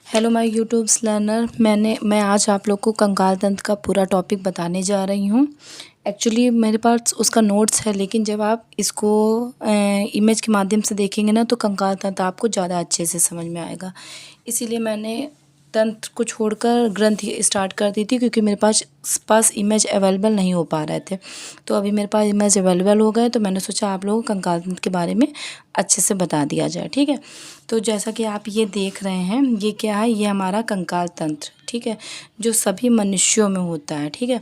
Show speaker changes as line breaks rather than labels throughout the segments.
Hello my YouTube learner. मैं आज आप लोग को कंकाल तंत्र का पूरा टॉपिक बताने जा रही हूँ। एक्चुअली मेरे पास उसका नोट्स है, लेकिन जब आप इसको इमेज के माध्यम से देखेंगे ना तो कंकाल तंत्र आपको ज़्यादा अच्छे से समझ में आएगा। इसीलिए मैंने तंत्र को छोड़कर ग्रंथ स्टार्ट कर दी थी, क्योंकि मेरे पास इमेज अवेलेबल नहीं हो पा रहे थे। तो अभी मेरे पास इमेज अवेलेबल हो गए, तो मैंने सोचा आप लोगों को कंकाल तंत्र के बारे में अच्छे से बता दिया जाए। ठीक है, तो जैसा कि आप ये देख रहे हैं, ये क्या है, ये हमारा कंकाल तंत्र। ठीक है, जो सभी मनुष्यों में होता है। ठीक है,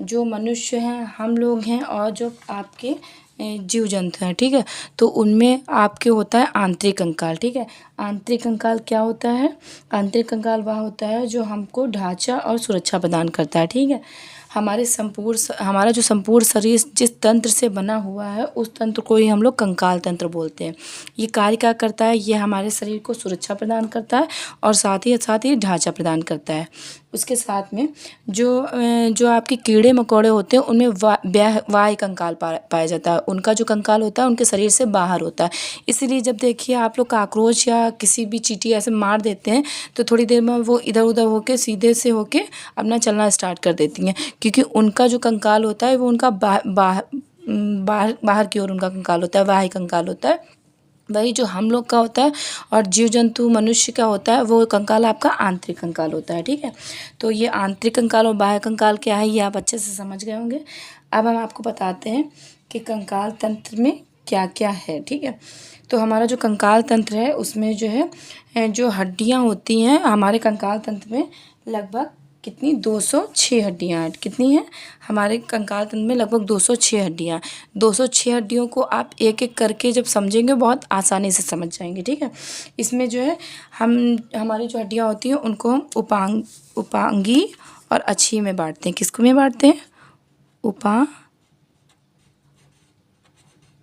जो मनुष्य हैं, हम लोग हैं, और जो आपके जीव जंतु हैं। ठीक है, तो उनमें आपके होता है आंतरिक कंकाल। ठीक है, आंतरिक कंकाल क्या होता है? आंतरिक कंकाल वह होता है जो हमको ढांचा और सुरक्षा प्रदान करता है। ठीक है, हमारा जो संपूर्ण शरीर जिस तंत्र से बना हुआ है, उस तंत्र को ही हम लोग कंकाल तंत्र बोलते हैं। ये कार्य क्या करता है? ये हमारे शरीर को सुरक्षा प्रदान करता है और साथ ही ढांचा प्रदान करता है। उसके साथ में जो आपके कीड़े मकोड़े होते हैं, उनमें बाह्य कंकाल पाया जाता है। उनका जो कंकाल होता है उनके शरीर से बाहर होता है। इसीलिए जब देखिए आप लोग काकरोच या किसी भी चींटी ऐसे मार देते हैं, तो थोड़ी देर में वो इधर उधर होके सीधे से होके अपना चलना स्टार्ट कर देती हैं, क्योंकि उनका जो कंकाल होता है वो उनका बाहर की ओर उनका कंकाल होता है, बाह्य कंकाल होता है। वही जो हम लोग का होता है और जीव जंतु मनुष्य का होता है, वो कंकाल आपका आंतरिक कंकाल होता है। ठीक है, तो ये आंतरिक कंकाल और बाह्य कंकाल क्या है, ये आप अच्छे से समझ गए होंगे। अब हम आपको बताते हैं कि कंकाल तंत्र में क्या क्या है। ठीक है, तो हमारा जो कंकाल तंत्र है उसमें जो है जो हड्डियाँ होती हैं हमारे कंकाल तंत्र में, लगभग कितनी 206 हड्डियाँ हैं। कितनी हैं? हमारे कंकाल तंत्र में लगभग 206 हड्डियाँ। 206 हड्डियों को आप एक एक करके जब समझेंगे बहुत आसानी से समझ जाएंगे। ठीक है, इसमें जो है हमारी जो हड्डियाँ होती हैं उनको हम उपांगी और अक्षीय में बांटते हैं। किसको में बांटते हैं?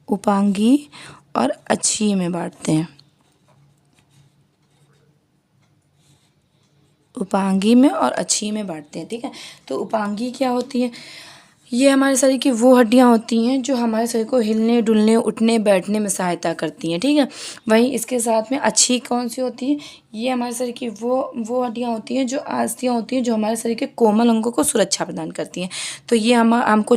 उपांगी और अक्षीय में बांटते हैं। उपांगी में और अक्षीय में बांटते हैं। ठीक है, तो उपांगी क्या होती है? ये हमारे शरीर की वो हड्डियाँ होती हैं जो हमारे शरीर को हिलने डुलने उठने बैठने में सहायता करती हैं। ठीक है, वहीं इसके साथ में अच्छी कौन सी होती है? ये हमारे शरीर की वो हड्डियाँ होती हैं, जो अस्थियाँ होती हैं, जो हमारे शरीर के कोमल अंगों को सुरक्षा प्रदान करती हैं। तो ये हमको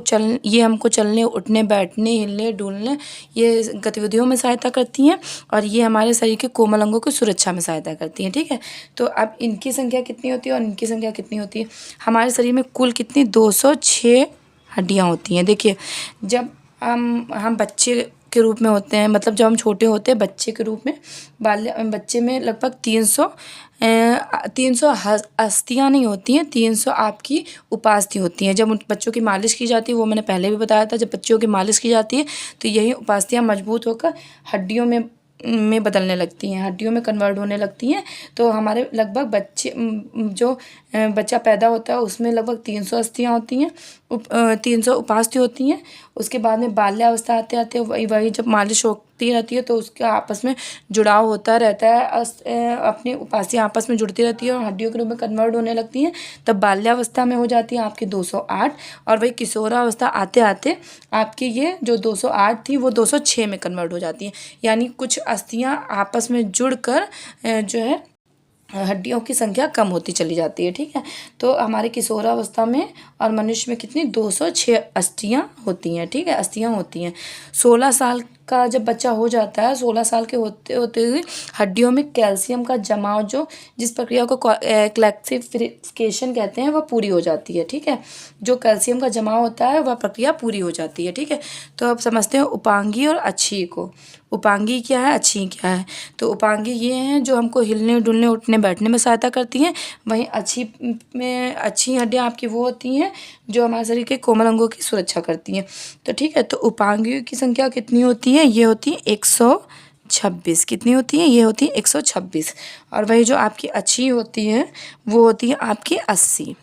चलने उठने बैठने हिलने डुलने ये गतिविधियों में सहायता करती हैं, और ये हमारे शरीर के कोमल अंगों की सुरक्षा में सहायता करती हैं। ठीक है, तो अब इनकी संख्या कितनी होती है और इनकी संख्या कितनी होती है? हमारे शरीर में कुल कितनी 206 हड्डियाँ होती हैं। देखिए, जब हम बच्चे के रूप में होते हैं, मतलब जब हम छोटे होते हैं बच्चे के रूप में, बच्चे में लगभग 300 अस्थियाँ नहीं होती हैं, 300 आपकी उपास्थि होती हैं। जब उन बच्चों की मालिश की जाती है, वो मैंने पहले भी बताया था, जब बच्चों की मालिश की जाती है तो यही उपास्थियाँ मजबूत होकर हड्डियों में बदलने लगती हैं, हड्डियों में कन्वर्ट होने लगती हैं। तो हमारे लगभग जो बच्चा पैदा होता है उसमें लगभग 300 अस्थियाँ होती हैं, 300 उपास्थि होती हैं। उसके बाद में बाल्यावस्था आते आते वही जब मालिश होती रहती है तो उसका आपस में जुड़ाव होता रहता है, अपनी उपास्थियाँ आपस में जुड़ती रहती है और हड्डियों के रूप में कन्वर्ट होने लगती हैं। तब बाल्यावस्था में हो जाती है आपकी 208, और वही किशोरावस्था आते आते आपकी ये जो 208 थी वो 206 में कन्वर्ट हो जाती है। यानी कुछ अस्थियाँ आपस में जुड़कर जो है हड्डियों की संख्या कम होती चली जाती है। ठीक है, तो हमारे किशोरावस्था में और मनुष्य में कितनी 206 अस्थियाँ होती हैं। ठीक है, अस्थियाँ होती हैं। 16 साल का जब बच्चा हो जाता है, 16 साल के होते होते हुए हड्डियों में कैल्शियम का जमाव, जिस प्रक्रिया को क्लैसिफिकेशन कहते हैं, वह पूरी हो जाती है। ठीक है, जो कैल्शियम का जमाव होता है वह प्रक्रिया पूरी हो जाती है। ठीक है, तो अब समझते हैं उपांगी और अक्षीय को। उपांगी क्या है, अक्षीय क्या है? तो उपांगी ये हैं जो हमको हिलने डुलने उठने बैठने में सहायता करती हैं। वहीं अच्छी हड्डियाँ आपकी वो होती हैं जो हमारे शरीर के कोमल अंगों की सुरक्षा करती हैं। तो ठीक है, तो उपांगियों की संख्या कितनी होती है? ये होती है 126। कितनी होती है? ये होती है 126। और वही जो आपकी अच्छी होती है वो होती है आपकी 80।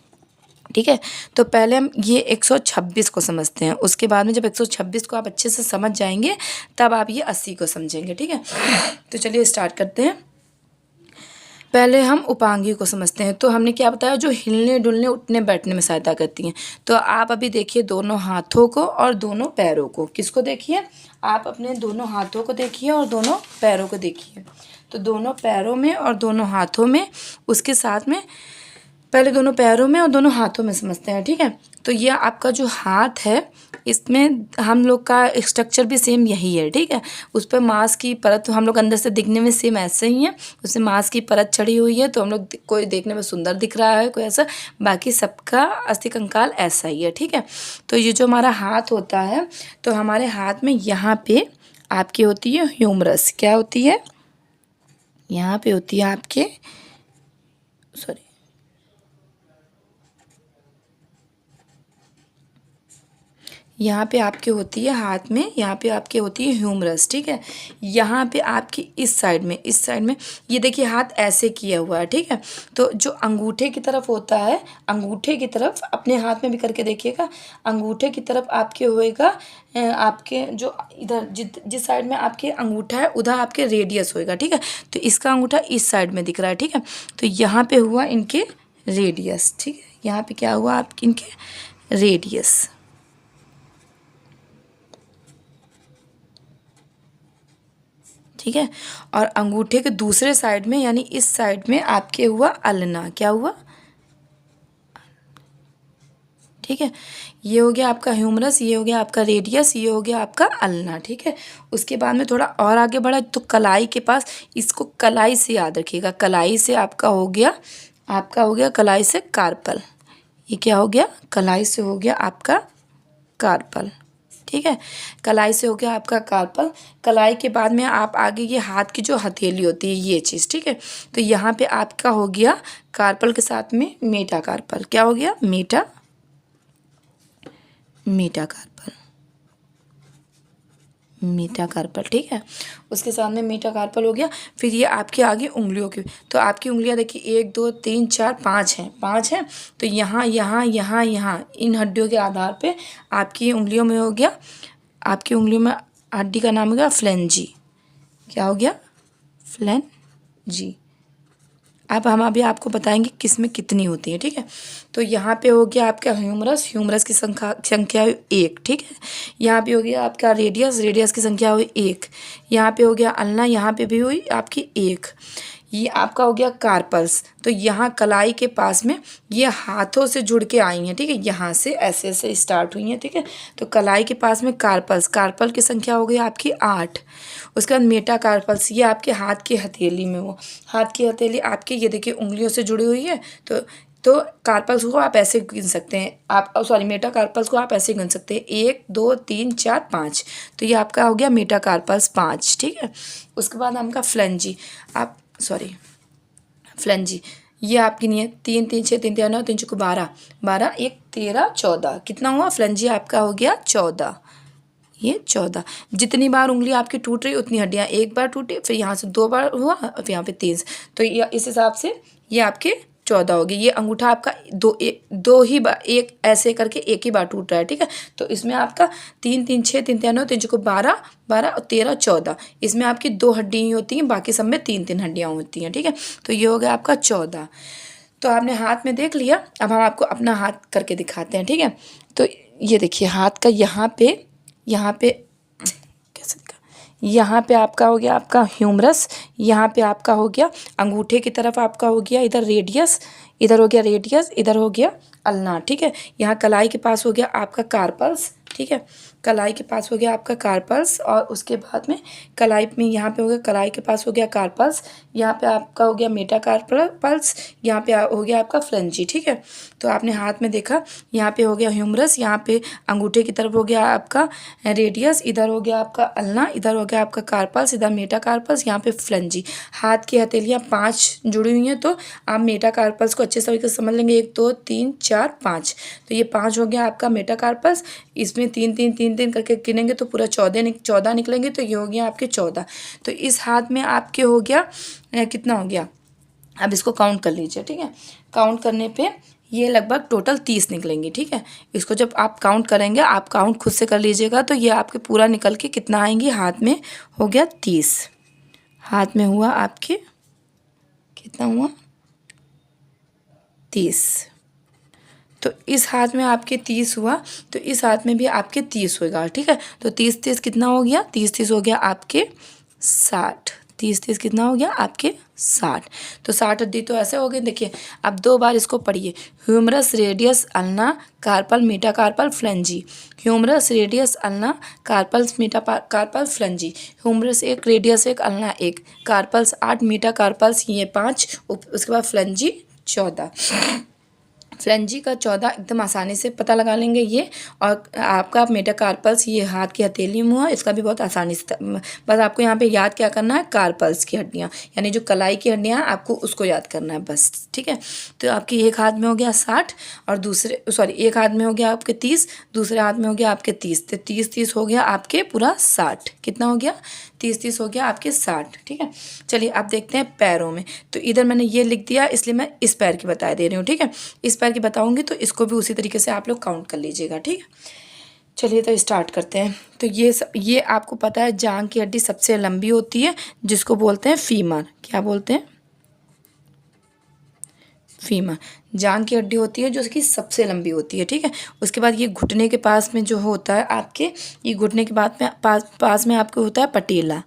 ठीक है, तो पहले हम ये 126 को समझते हैं, उसके बाद में जब 126 को आप अच्छे से समझ जाएंगे तब आप ये 80 को समझेंगे। ठीक है, तो चलिए स्टार्ट करते हैं। पहले हम उपांगी को समझते हैं। तो हमने क्या बताया, जो हिलने डुलने उठने बैठने में सहायता करती हैं। तो आप अभी देखिए दोनों हाथों को और दोनों पैरों को। किसको देखिए, आप अपने दोनों हाथों को देखिए और दोनों पैरों को देखिए। तो दोनों पैरों में और दोनों हाथों में, उसके साथ में पहले दोनों पैरों में और दोनों हाथों में समझते हैं, ठीक है। तो ये आपका जो हाथ है, इसमें हम लोग का स्ट्रक्चर भी सेम यही है, ठीक है। उस पर मांस की परत, हम लोग अंदर से दिखने में सेम ऐसे ही है, उसमें मांस की परत चढ़ी हुई है। तो हम लोग कोई देखने में सुंदर दिख रहा है, कोई ऐसा, बाकी सबका अस्थि कंकाल ऐसा ही है, ठीक है। तो ये जो हमारा हाथ होता है, तो हमारे हाथ में यहाँ पे आपकी होती है ह्यूमरस। क्या होती है, यहाँ पे होती है आपके, सॉरी, यहाँ पे आपके होती है हाथ में, यहाँ पे आपके होती है ह्यूमरस, ठीक है। यहाँ पे आपकी इस साइड में ये देखिए हाथ ऐसे किया हुआ है, ठीक है। तो जो अंगूठे की तरफ होता है, अंगूठे की तरफ अपने हाथ में भी करके देखिएगा, अंगूठे की तरफ आपके होएगा, आपके जो इधर जिस साइड में आपके अंगूठा है उधर आपके रेडियस होएगा, ठीक है। तो इसका अंगूठा इस साइड में दिख रहा है, ठीक है। तो यहाँ पे हुआ इनके रेडियस, ठीक है। यहाँ पे क्या हुआ आपके इनके रेडियस, ठीक है। और अंगूठे के दूसरे साइड में यानी इस साइड में आपके हुआ अल्ना। क्या हुआ, ठीक है। ये हो गया आपका ह्यूमरस, ये हो गया आपका रेडियस, ये हो गया आपका अल्ना, ठीक है। उसके बाद में थोड़ा और आगे बढ़ा तो कलाई के पास, इसको कलाई से याद रखिएगा, कलाई से आपका हो गया, कलाई से कार्पल। ये क्या हो गया, कलाई से हो गया आपका कार्पल, ठीक है। कलाई से हो गया आपका कार्पल। कलाई के बाद में आप आगे ये हाथ की जो हथेली होती है ये चीज़, ठीक है। तो यहाँ पे आपका हो गया कार्पल के साथ में मेटा कार्पल। क्या हो गया, मेटा कार्पल, ठीक है। उसके साथ में मेटा कार्पल हो गया। फिर ये आपके आगे उंगलियों की, तो आपकी उंगलियां देखिए 1 2 3 4 5 हैं, 5 हैं। तो यहाँ यहाँ यहाँ यहाँ इन हड्डियों के आधार पे आपकी उंगलियों में हो गया, आपकी उंगलियों में हड्डी का नाम हो गया फ्लेंजी। क्या हो गया, फ्लेंजी। अब हम अभी आपको बताएंगे किस में कितनी होती है, ठीक है। तो यहाँ पे हो गया आपका ह्यूमरस की संख्या हुई 1, ठीक है। यहाँ पे हो गया आपका रेडियस की संख्या हुई 1। यहाँ पे हो गया अल्ना, यहाँ पे भी हुई आपकी 1। ये आपका हो गया कार्पल्स। तो यहाँ कलाई के पास में ये हाथों से जुड़ के आई हैं, ठीक है। यहाँ से ऐसे ऐसे स्टार्ट हुई हैं, ठीक है। तो कलाई के पास में कार्पल की संख्या हो गई आपकी 8। उसके बाद मेटा कार्पल्स, ये आपके हाथ की हथेली में हो, हाथ की हथेली आपकी ये देखिए उंगलियों से जुड़ी हुई है। तो कार्पल्स को आप ऐसे गिन सकते हैं, आप सॉरी मेटा कार्पल्स को आप ऐसे गिन सकते हैं 1 2 3 4 5। तो ये आपका हो गया मेटा कार्पल्स 5, ठीक है। उसके बाद आपका फ्लेंजी, आप फ्लेंजी ये आपकी नहीं है, 3 3 6 3 3 9 3 4 12, 12 1 13 14, कितना हुआ, फ्लेंजी आपका हो गया 14। ये 14, जितनी बार उंगली आपकी टूट रही उतनी हड्डियाँ, एक बार टूटी फिर यहाँ से 2 बार हुआ और फिर यहाँ पे 3, तो ये इस हिसाब से ये आपके 14 होगी। ये अंगूठा आपका दो ही बार, एक ऐसे करके एक ही बार टूट रहा है, ठीक है। तो इसमें आपका 3 3 6 3 3 9 3 4 12 12 और 13 14, इसमें आपकी 2 हड्डियाँ ही होती हैं, बाकी सब में 3 3 हड्डियाँ होती हैं, ठीक है। तो ये हो गया आपका 14। तो आपने हाथ में देख लिया, अब हम आपको अपना हाथ करके दिखाते हैं, ठीक है। तो ये देखिए हाथ का यहाँ पे कैसे दिखा, यहाँ पे आपका हो गया आपका ह्यूमरस, यहाँ पे आपका हो गया अंगूठे की तरफ आपका हो गया इधर रेडियस, इधर हो गया रेडियस, इधर हो गया अल्ना, ठीक है। यहाँ कलाई के पास हो गया आपका कार्पल्स, ठीक है। कलाई के पास हो गया आपका कार्पल्स, और उसके बाद में कलाई में यहाँ पे हो गया, कलाई के पास हो गया कार्पल्स, यहाँ पे आपका हो गया मेटा कार्पल्स, यहाँ पे हो गया आपका फ्लेंजी, ठीक है। तो आपने हाथ में देखा, यहाँ पे हो गया ह्यूमरस, यहाँ पे अंगूठे की तरफ हो गया आपका रेडियस, इधर हो गया आपका अल्ना, इधर हो गया आपका कार्पल्स, इधर मेटा कार्पल्स, यहाँ पे फ्लेंजी। हाथ की हथेलियाँ 5 जुड़ी हुई हैं, तो आप मेटा कार्पल्स को अच्छे तरीके से समझ लेंगे, 1 2 3 4 5। तो ये 5 हो गया आपका मेटा कार्पल्स, इसमें 3 3 3 3 करके गिनेंगे तो पूरा 14 निकलेंगे, तो ये हो गया आपके 14। तो इस हाथ में आपके हो गया कितना हो गया, अब इसको काउंट कर लीजिए, ठीक है। काउंट करने पे ये लगभग टोटल 30 निकलेंगी, ठीक है। इसको जब आप काउंट करेंगे, आप काउंट खुद से कर लीजिएगा, तो ये आपके पूरा निकल के कितना आएंगी, हाथ में हो गया 30, हाथ में हुआ आपके कितना हुआ 30। तो इस हाथ में आपके 30 हुआ, तो इस हाथ में भी आपके 30 होगा। ठीक है, तो 30 कितना हो गया, 30 हो गया आपके 60। 30 कितना हो गया आपके 60। तो 60 हड्डी तो ऐसे हो गए। देखिए अब 2 बार इसको पढ़िए। Humerus, radius, ulna, carpal, metacarpal, phalanges. Humerus, radius, ulna, carpals, metacarpal, phalanges. Humerus 1, radius 1, ulna 1, carpals 8, metacarpals ये 5, उसके बाद फ्लेंजी 14। फ्लेंजी का 14 एकदम आसानी से पता लगा लेंगे ये। और आपका मेटाकार्पल्स ये हाथ की हथेली में हुआ, इसका भी बहुत आसानी से बस आपको यहाँ पे याद क्या करना है, कार्पल्स की हड्डियाँ यानी जो कलाई की हड्डियाँ हैं आपको उसको याद करना है बस। ठीक है, तो आपकी एक हाथ में हो गया 60 और दूसरे एक हाथ में हो गया आपके 30, दूसरे हाथ में हो गया आपके 30। तो 30 हो गया आपके पूरा 60। कितना हो गया 30 हो गया आपके 60। ठीक है, चलिए अब देखते हैं पैरों में। तो इधर मैंने ये लिख दिया इसलिए मैं इस पैर की बता दे रही हूँ। ठीक है, इस पैर की बताऊंगी तो इसको भी उसी तरीके से आप लोग काउंट कर लीजिएगा। ठीक है, चलिए तो स्टार्ट करते हैं। तो ये आपको पता है जांघ की हड्डी सबसे लंबी होती है जिसको बोलते हैं फीमर। क्या बोलते हैं, फीमर। जांघ की हड्डी होती है जो कि सबसे लंबी होती है। ठीक है, उसके बाद ये घुटने के पास में जो होता है आपके, ये घुटने के बाद में पास में आपके होता है पटेला।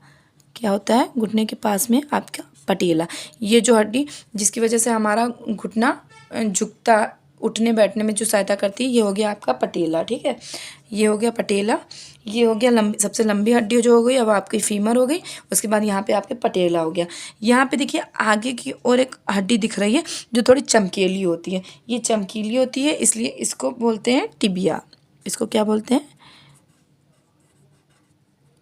क्या होता है, घुटने के पास में आपका पटेला। ये जो हड्डी जिसकी वजह से हमारा घुटना झुकता, उठने बैठने में जो सहायता करती है, ये हो गया आपका पटेला। ठीक है, ये हो गया पटेला। ये हो गया सबसे लंबी हड्डी जो हो गई, अब आपकी फीमर हो गई। उसके बाद यहाँ पे आपके पटेला हो गया। यहाँ पे देखिए आगे की और एक हड्डी दिख रही है जो थोड़ी चमकीली होती है। ये चमकीली होती है इसलिए इसको बोलते हैं टिबिया। इसको क्या बोलते हैं,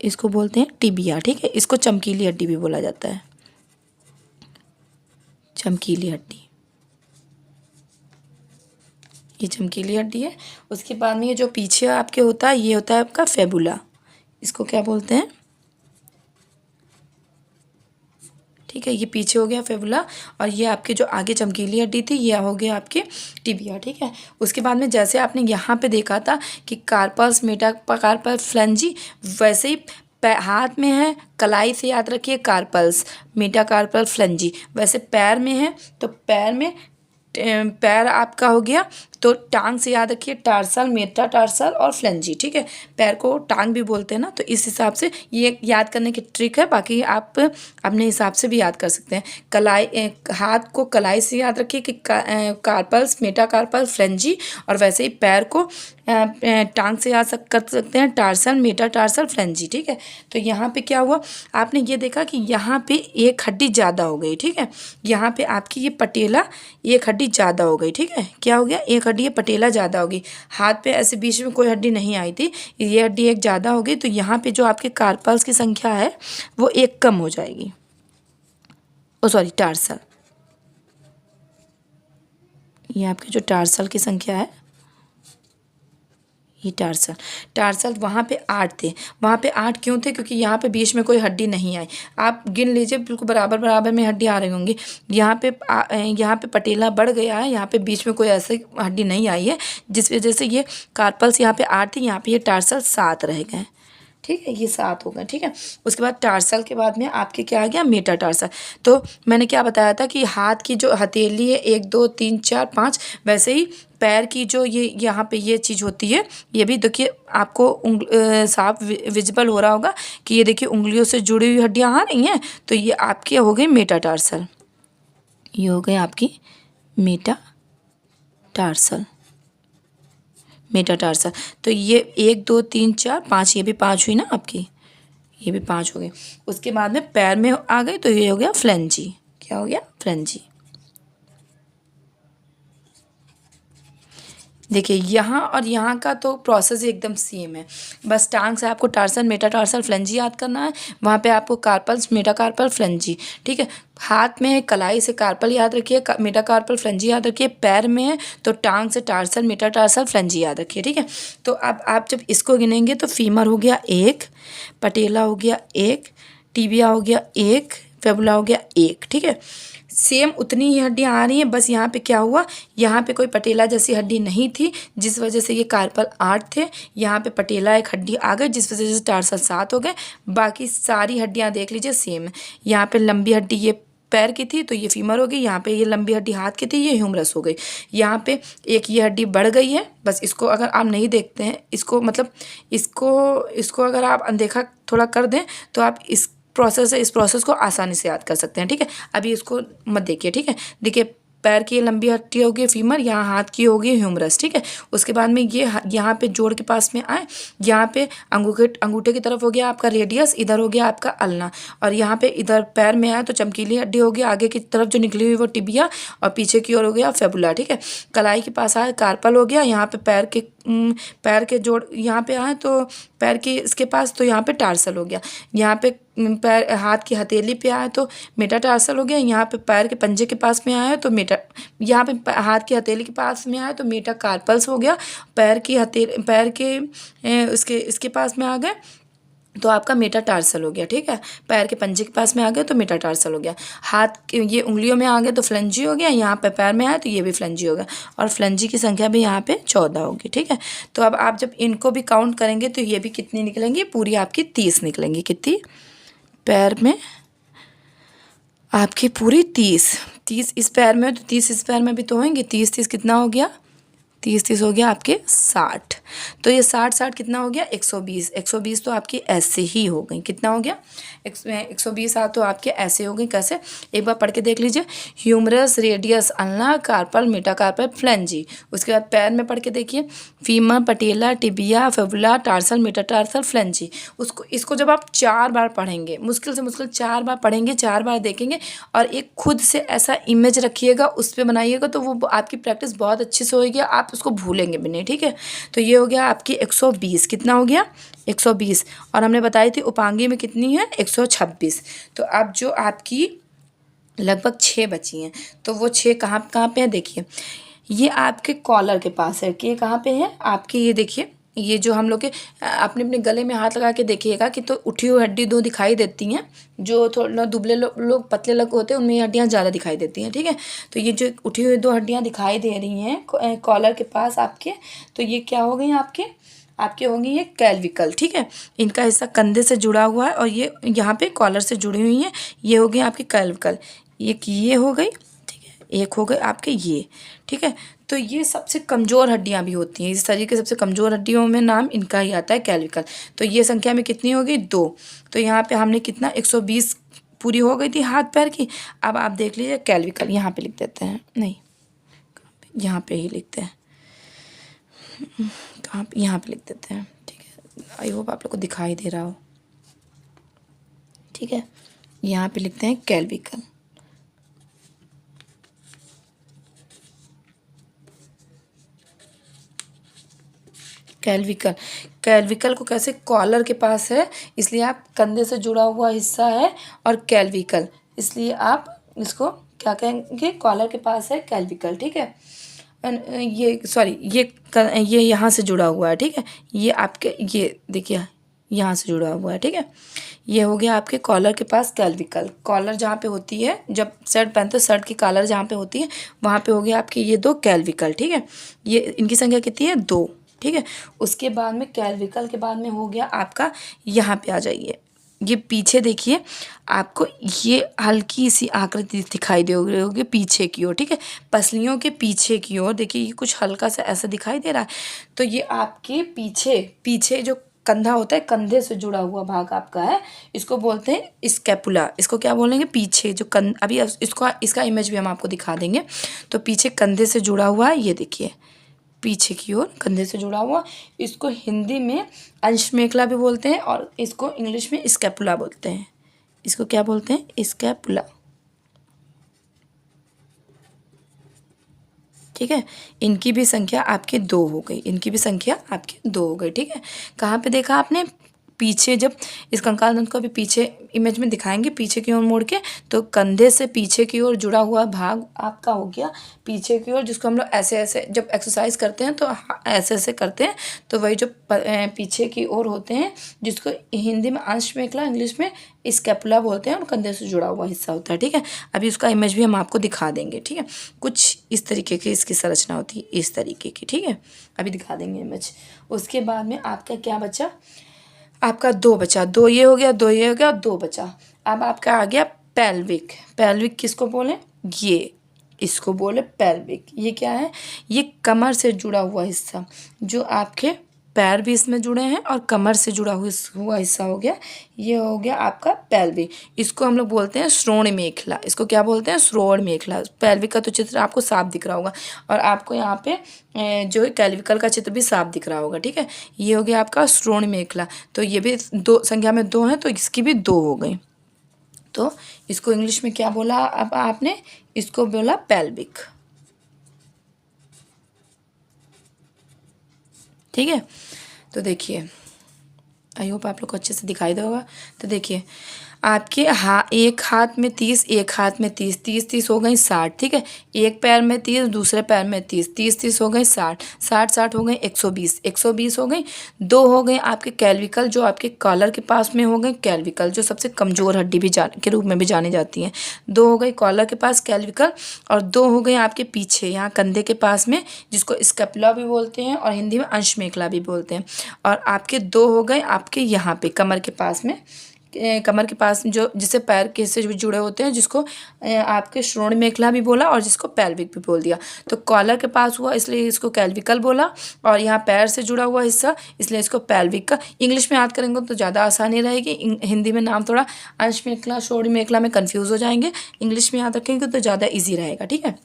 इसको बोलते हैं टिबिया। ठीक है, इसको चमकीली हड्डी भी बोला जाता है, चमकीली हड्डी। ये चमकीली हड्डी है। उसके बाद में ये जो पीछे आपके होता है, ये होता है आपका फेबुला। इसको क्या बोलते हैं, ठीक है, ये पीछे हो गया फेबुला। और ये आपके जो आगे चमकीली हड्डी थी ये हो गया आपके टिबिया। ठीक है, उसके बाद में जैसे आपने यहाँ पे देखा था कि कार्पल्स, मेटाकार्पल्स, फ्लेंजी, वैसे ही हाथ में है, कलाई से याद रखिए कार्पल्स, मेटाकार्पल, फ्लेंजी। वैसे पैर में है तो पैर में पैर आपका हो गया, तो टांग से याद रखिए टार्सल, मेटाटार्सल और फ्लेंजी। ठीक है, पैर को टांग भी बोलते हैं ना, तो इस हिसाब से ये याद करने की ट्रिक है। बाकी आप अपने हिसाब से भी याद कर सकते हैं। कलाई, हाथ को कलाई से याद रखिए कि कार्पल्स, मेटाकार्पल, फ्लेंजी। और वैसे ही पैर को टांग से याद कर सकते हैं टार्सल, मेटाटार्सल, फ्लेंजी। ठीक है, तो यहाँ पे क्या हुआ, आपने ये देखा कि यहाँ पे एक हड्डी ज़्यादा हो गई। ठीक है, यहाँ पे आपकी ये पटेला एक हड्डी ज़्यादा हो गई। ठीक है, क्या हो गया, एक हड्डी ये पटेला ज़्यादा हो गई। हाथ पे ऐसे बीच में कोई हड्डी नहीं आई थी, ये हड्डी एक ज़्यादा हो गई। तो यहाँ पे जो आपके कार्पल्स की संख्या है वो एक कम हो जाएगी। ओ सॉरी, टार्सल, ये आपके जो टार्सल की संख्या है, ये टार्सल वहाँ पे 8 थे। वहाँ पे 8 क्यों थे, क्योंकि यहाँ पे बीच में कोई हड्डी नहीं आई। आप गिन लीजिए, बिल्कुल बराबर बराबर में हड्डी आ रही होंगी। यहाँ पे पटेला बढ़ गया है, यहाँ पे बीच में कोई ऐसी हड्डी नहीं आई है, जिस वजह से ये कार्पल्स यहाँ पे 8 थे, यहाँ पे ये टार्सल 7 रह गए। ठीक है, ये 7 हो गए। ठीक है, उसके बाद टार्सल के बाद में आपके क्या आ गया, मेटाटार्सल। तो मैंने क्या बताया था कि हाथ की जो हथेली है 1 2 3 4 5, वैसे ही पैर की जो ये यहाँ पे ये चीज़ होती है, ये भी देखिए आपको साफ विजिबल हो रहा होगा कि ये देखिए उंगलियों से जुड़ी हुई हड्डियाँ आ रही हैं। तो ये आपकी हो गई मेटाटार्सल, ये हो गई आपकी मेटाटार्सल। तो ये 1 2 3 4 5, ये भी 5 हुई ना आपकी, ये भी 5 हो गई। उसके बाद में पैर में आ गई तो ये हो गया फ्लेंजी। क्या हो गया, फ्लेंजी। देखिए यहाँ और यहाँ का तो प्रोसेस एकदम सेम है, बस टांग से आपको टार्सल, मेटाटार्सल, फ्लेंजी याद करना है। वहाँ पे आपको कार्पल्स, मेटाकार्पल, फ्लेंजी। ठीक है, हाथ में है कलाई से कार्पल याद रखिए, मेटाकार्पल, फ्लेंजी याद रखिए। पैर में है तो टांग से टार्सल, मेटाटार्सल, फ्लेंजी याद रखिए। ठीक है, तो अब आप जब इसको गिनेंगे तो फीमर हो गया 1, पटेला हो गया 1, टिबिया हो गया 1, फेबुला हो गया 1। ठीक है, सेम उतनी ही हड्डियाँ आ रही हैं, बस यहाँ पे क्या हुआ, यहाँ पे कोई पटेला जैसी हड्डी नहीं थी जिस वजह से ये कार्पल 8 थे। यहाँ पे पटेला एक हड्डी आ गई जिस वजह से टार्सल 7 हो गए। बाकी सारी हड्डियाँ देख लीजिए सेम है। यहाँ पे लंबी हड्डी ये पैर की थी तो ये फीमर हो गई, यहाँ पे ये लंबी हड्डी हाथ की थी ये ह्यूमरस हो गई, यहाँ पे एक ये हड्डी बढ़ गई है। बस इसको अगर आप नहीं देखते हैं, इसको मतलब इसको अगर आप अनदेखा थोड़ा कर दें तो आप इस प्रोसेस को आसानी से याद कर सकते हैं, ठीक है। अभी इसको मत देखिए, ठीक है। देखिए पैर की ये लंबी हड्डी होगी फीमर, यहाँ हाथ की होगी ह्यूमरस, ठीक है। उसके बाद में ये यहाँ पे जोड़ के पास में आए, यहाँ पे अंगूठे की तरफ हो गया आपका रेडियस, इधर हो गया आपका अल्ना, और यहाँ पे इधर पैर में आए तो चमकीली हड्डी हो गया, आगे की तरफ जो निकली हुई वो टिबिया, और पीछे की ओर हो गया फेबुला, ठीक है। कलाई के पास आए कार्पल हो गया, यहाँ पे पैर के जोड़ यहाँ पे आए तो पैर की इसके पास तो यहाँ पे टार्सल हो गया, यहाँ पे पैर हाथ की हथेली पे आए तो मेटाटार्सल हो गया, यहाँ पे पैर के पंजे के पास में आया तो यहाँ पे हाथ की हथेली के पास में आया तो मेटाकार्पल्स हो गया, पैर के इसके पास में आ गए तो आपका मेटाटार्सल हो गया, ठीक है। पैर के पंजे के पास में आ गए तो मेटाटार्सल हो गया, हाथ के ये उंगलियों में आ गए तो फ्लेंजी हो गया, यहाँ पे पैर में आए तो ये भी फ्लेंजी हो गया, और फ्लेंजी की संख्या भी यहाँ पे 14 होगी, ठीक है। तो अब आप जब इनको भी काउंट करेंगे तो ये भी कितनी निकलेंगी, पूरी आपकी 30 निकलेंगी। कितनी? पैर में आपकी पूरी 30 इस पैर में, तो 30 इस पैर में भी तो होंगे, 30 कितना हो गया, 30 हो गया आपके 60। तो ये 60 कितना हो गया, 120 तो आपकी ऐसे ही हो गई। कितना हो गया, 120 तो आपके ऐसे हो गई। कैसे, एक बार पढ़ के देख लीजिए, humerus, radius, ulna, carpal, metacarpal, phalanges. उसके बाद पैर में पढ़ के देखिए, femur, patella, tibia, fibula, tarsal, metatarsal, phalanges. इसको जब आप 4 बार पढ़ेंगे, मुश्किल से मुश्किल 4 बार पढ़ेंगे, 4 बार देखेंगे, और एक खुद से ऐसा इमेज रखिएगा, उस पर बनाइएगा, तो वो आपकी प्रैक्टिस बहुत अच्छे से होगी, आप उसको भूलेंगे भी नहीं, ठीक है। तो ये हो गया आपकी 120। कितना हो गया, 120। और हमने बताई थी उपांगी में कितनी है, 126। तो अब जो आपकी लगभग 6 बची हैं, तो वो 6 कहाँ कहाँ पे हैं, देखिए ये आपके कॉलर के पास है, कि ये कहाँ पे है आपके, ये देखिए, ये जो हम लोग के अपने अपने गले में हाथ लगा के देखिएगा कि तो उठी हुई हड्डी 2 दिखाई देती हैं, जो थोड़ा दुबले लोग पतले लोग होते हैं उनमें हड्डियाँ ज़्यादा दिखाई देती हैं, ठीक है। तो ये जो उठी हुई 2 हड्डियाँ दिखाई दे रही हैं कॉलर के पास आपके, तो ये क्या हो गई आपके होंगी ये कैल्विकल, ठीक है। इनका हिस्सा कंधे से जुड़ा हुआ है, और ये यहाँ पे कॉलर से जुड़ी हुई हैं, ये हो गई आपकी कैल्विकल। ये हो गई, ठीक है, एक हो गए आपके ये, ठीक है। तो ये सबसे कमज़ोर हड्डियाँ भी होती हैं, इस शरीर के सबसे कमज़ोर हड्डियों में नाम इनका ही आता है कैल्विकल। तो ये संख्या में कितनी होगी, 2। तो यहाँ पे हमने कितना 120 पूरी हो गई थी हाथ पैर की। अब आप देख लीजिए कैल्विकल, यहाँ पे लिख देते हैं, नहीं यहाँ पे ही लिखते हैं, कहाँ पे, यहाँ पे लिख देते हैं, ठीक है। आई होप आप लोग को दिखाई दे रहा हो, ठीक है। यहाँ पे लिखते हैं कैल्विकल। कैल्विकल को कैसे, कॉलर के पास है इसलिए आप कंधे से जुड़ा हुआ हिस्सा है, और कैल्विकल इसलिए आप इसको क्या कहेंगे, कॉलर के पास है कैल्विकल, ठीक है। ये यहाँ से जुड़ा हुआ है, ठीक है। ये आपके ये देखिए यहाँ से जुड़ा हुआ है, ठीक है। ये हो गया आपके कॉलर के पास कैल्विकल। कॉलर जहाँ पे होती है, जब शर्ट पहनते हैं शर्ट की कॉलर जहाँ पे होती है वहाँ पे हो गया आपके ये 2 कैल्विकल, ठीक है। ये इनकी संख्या कितनी है, 2, ठीक है। उसके बाद में कैल्विकल के बाद में हो गया आपका, यहाँ पे आ जाइए, ये पीछे देखिए, आपको ये हल्की सी आकृति दिखाई दे रही होगी पीछे की ओर, ठीक है। पसलियों के पीछे की ओर देखिए, ये कुछ हल्का सा ऐसा दिखाई दे रहा है, तो ये आपके पीछे जो कंधा होता है, कंधे से जुड़ा हुआ भाग आपका है, इसको बोलते हैं स्कैपुला। इसको क्या बोलेंगे, पीछे जो अभी इसका इमेज भी हम आपको दिखा देंगे। तो पीछे कंधे से जुड़ा हुआ है, ये देखिए पीछे की ओर कंधे से जुड़ा हुआ, इसको हिंदी में अंशमेखला भी बोलते हैं, और इसको इंग्लिश में स्कैपुला बोलते हैं। इसको क्या बोलते हैं, स्कैपुला, ठीक है। इनकी भी संख्या आपके 2 हो गई, ठीक है। कहाँ पे देखा आपने, पीछे, जब इस कंकाल दंत को अभी पीछे इमेज में दिखाएंगे, पीछे की ओर मोड़ के, तो कंधे से पीछे की ओर जुड़ा हुआ भाग आपका हो गया पीछे की ओर, जिसको हम लोग ऐसे ऐसे जब एक्सरसाइज करते हैं तो ऐसे ऐसे करते हैं, तो वही जो पीछे की ओर होते हैं, जिसको हिंदी में अंशमेखला, इंग्लिश में स्कैपुला बोलते हैं, और कंधे से जुड़ा हुआ हिस्सा होता है, ठीक है। अभी उसका इमेज भी हम आपको दिखा देंगे, ठीक है। कुछ इस तरीके की इसकी संरचना होती है, इस तरीके की, ठीक है। अभी दिखा देंगे इमेज। उसके बाद में आपका क्या बचा, आपका 2 बचा, 2 ये हो गया, 2 ये हो गया, 2 बचा। अब आपका आ गया पेल्विक। पेल्विक किसको बोले? ये इसको बोले पेल्विक। ये क्या है? ये कमर से जुड़ा हुआ हिस्सा, जो आपके पैर भी इसमें जुड़े हैं और कमर से जुड़ा हुआ हिस्सा हो गया, ये हो गया आपका पेल्विक। इसको हम लोग बोलते हैं श्रोण मेखला। इसको क्या बोलते हैं? श्रोण मेखला। पेल्विक का तो चित्र आपको साफ दिख रहा होगा, और आपको यहाँ पे जो कैल्विकल का चित्र भी साफ दिख रहा होगा। ठीक है, ये हो गया आपका श्रोण मेखला। तो ये भी दो संख्या में दो हैं, तो इसकी भी दो हो गई। तो इसको इंग्लिश में क्या बोला अब आपने? इसको बोला पेल्विक। ठीक है, तो देखिए, आई होप आप लोग को अच्छे से दिखाई दे होगा। तो देखिए, आपके एक हाथ में 30, एक हाथ में 30, 30 30 हो गई 60। ठीक है, एक पैर में 30, दूसरे पैर में 30, 30 30 हो गई 60, 60 60 हो गई 120, 120 हो गई। दो हो गई आपके कैल्विकल, जो आपके कॉलर के पास में हो गई कैल्विकल, जो सबसे कमज़ोर हड्डी भी के रूप में भी जानी जाती हैं। दो हो गई कॉलर के पास कैल्विकल, और दो हो गई आपके पीछे यहाँ कंधे के पास में, जिसको स्कैपुला भी बोलते हैं और हिंदी में अंश मेखला भी बोलते हैं। और आपके दो हो गए आपके यहाँ पे कमर के पास में, कमर के पास जो जिससे पैर के से जुड़े होते हैं, जिसको आपके श्रोण मेखला भी बोला और जिसको पेल्विक भी बोल दिया। तो कॉलर के पास हुआ इसलिए इसको कैल्विकल बोला, और यहाँ पैर से जुड़ा हुआ हिस्सा इसलिए इसको पेल्विक का। इंग्लिश में याद करेंगे तो ज़्यादा आसानी रहेगी, हिंदी में नाम थोड़ा अंश मेखला श्रोण मेखला में कन्फ्यूज़ हो जाएंगे, इंग्लिश में याद रखेंगे तो ज़्यादा ईजी रहेगा। ठीक है,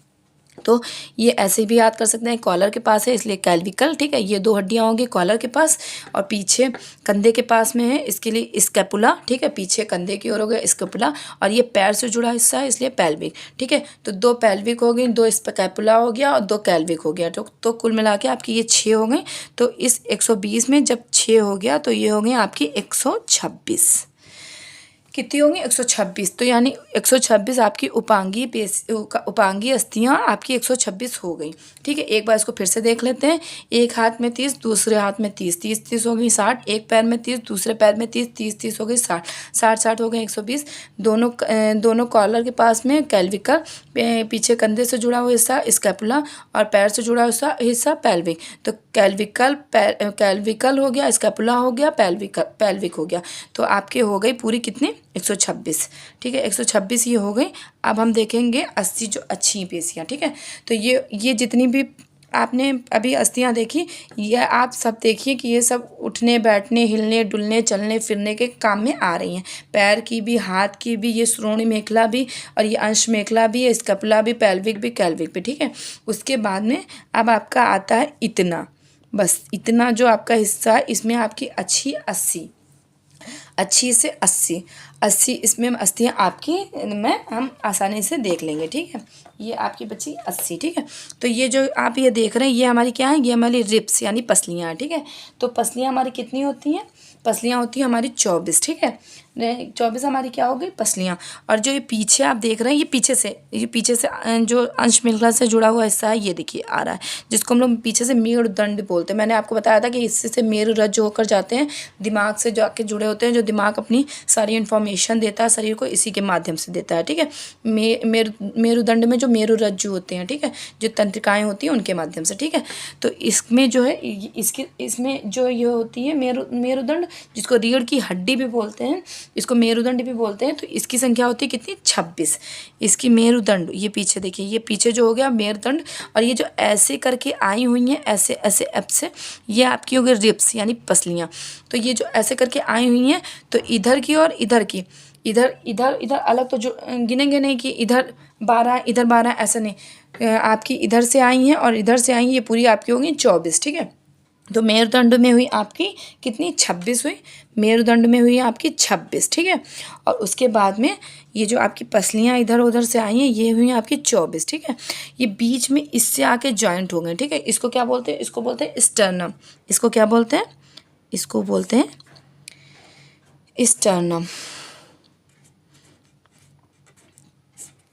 तो ये ऐसे भी याद कर सकते हैं, कॉलर के पास है इसलिए कैल्विकल। ठीक है, ये दो हड्डियां होंगी कॉलर के पास, और पीछे कंधे के पास में है इसके लिए स्कैपुला। ठीक है, पीछे कंधे की ओर हो गया स्कैपुला, और ये पैर से जुड़ा हिस्सा है इसलिए पेल्विक। ठीक है, तो दो पेल्विक हो गई, दो स्कैपुला हो गया और दो कैल्विक हो गया। तो कुल मिला के आपकी ये 6 हो गई। तो इस 120 में जब 6 हो गया तो ये हो गई आपकी 126। कितनी होंगी? 126। तो यानी 126 आपकी उपांगी अस्थियाँ आपकी 126 हो गई। ठीक है, एक बार इसको फिर से देख लेते हैं। एक हाथ में 30, दूसरे हाथ में 30, 30 30 हो गई 60। एक पैर में 30, दूसरे पैर में 30, 30 30 हो गई 60, 60 60 हो गए 120। दोनों कॉलर के पास में कैल्विकल, पीछे कंधे से जुड़ा हुआ हिस्सा स्कैपुला, और पैर से जुड़ा हिस्सा पेल्विक। तो कैल्विकल हो गया, स्कैपुला हो गया, पेल्विक हो गया। तो आपके हो गई पूरी कितनी? 126। ठीक है, 126 ये हो गई। अब हम देखेंगे 80 जो अच्छी पेशियाँ। ठीक है, तो ये जितनी भी आपने अभी अस्थियाँ देखी, ये आप सब देखिए कि ये सब उठने बैठने हिलने डुलने चलने फिरने के काम में आ रही हैं। पैर की भी, हाथ की भी, ये श्रोणी मेखला भी, और ये अंश मेखला भी, ये स्कैपुला भी, पेल्विक भी, कैल्विक भी। ठीक है, उसके बाद में अब आपका आता है इतना, बस इतना जो आपका हिस्सा है, इसमें आपकी अच्छी 80 से 80 इसमें अस्थियाँ आपकी में हम आसानी से देख लेंगे। ठीक है, ये आपकी बची 80। ठीक है, तो ये जो आप ये देख रहे हैं ये हमारी क्या है? ये हमारी रिब्स यानी पसलियाँ हैं। ठीक है, तो पसलियाँ हमारी कितनी होती हैं? पसलियाँ होती हैं हमारी 24। ठीक है, 24 हमारी क्या हो गई? पसलियाँ। और जो ये पीछे आप देख रहे हैं, ये पीछे से जो अंश मेखला से जुड़ा हुआ हिस्सा है, ये देखिए आ रहा है, जिसको हम लोग पीछे से मेरुदंड बोलते हैं। मैंने आपको बताया था कि इससे से मेरुरज्ज होकर जाते हैं, दिमाग से जाके जुड़े होते हैं, जो दिमाग अपनी सारी इन्फॉर्मेशन देता है शरीर को, इसी के माध्यम से देता है। ठीक है, मेरुदंड में जो मेरुरज्जु होते हैं, ठीक है, जो तंत्रिकाएँ होती हैं उनके माध्यम से। ठीक है, तो इसमें जो है इसमें जो ये होती है मेरुदंड, जिसको रीढ़ की हड्डी भी बोलते हैं, इसको मेरुदंड भी बोलते हैं। तो इसकी संख्या होती है कितनी? 26। इसकी मेरुदंड, ये पीछे देखिए, ये पीछे जो हो गया मेरुदंड, और ये जो ऐसे करके आई हुई हैं, ऐसे ऐसे ऐप से, ये आपकी हो गई रिब्स यानी पसलियाँ। तो ये जो ऐसे करके आई हुई हैं, तो इधर की और इधर की, इधर इधर इधर अलग तो जो गिनेंगे नहीं कि इधर 12 इधर 12, ऐसा नहीं, आपकी इधर से आई हैं और इधर से आई हैं, ये पूरी आपकी होगी 24। ठीक है, तो मेरुदंड में हुई आपकी कितनी? 26 हुई। मेरुदंड में हुई आपकी 26। ठीक है, और उसके बाद में ये जो आपकी पसलियाँ इधर उधर से आई हैं, ये हुई आपकी 24। ठीक है, ये बीच में इससे आके जॉइंट हो गए। ठीक है, इसको क्या बोलते हैं? इसको बोलते हैं स्टर्नम। इसको क्या बोलते हैं? इसको बोलते हैं स्टर्नम।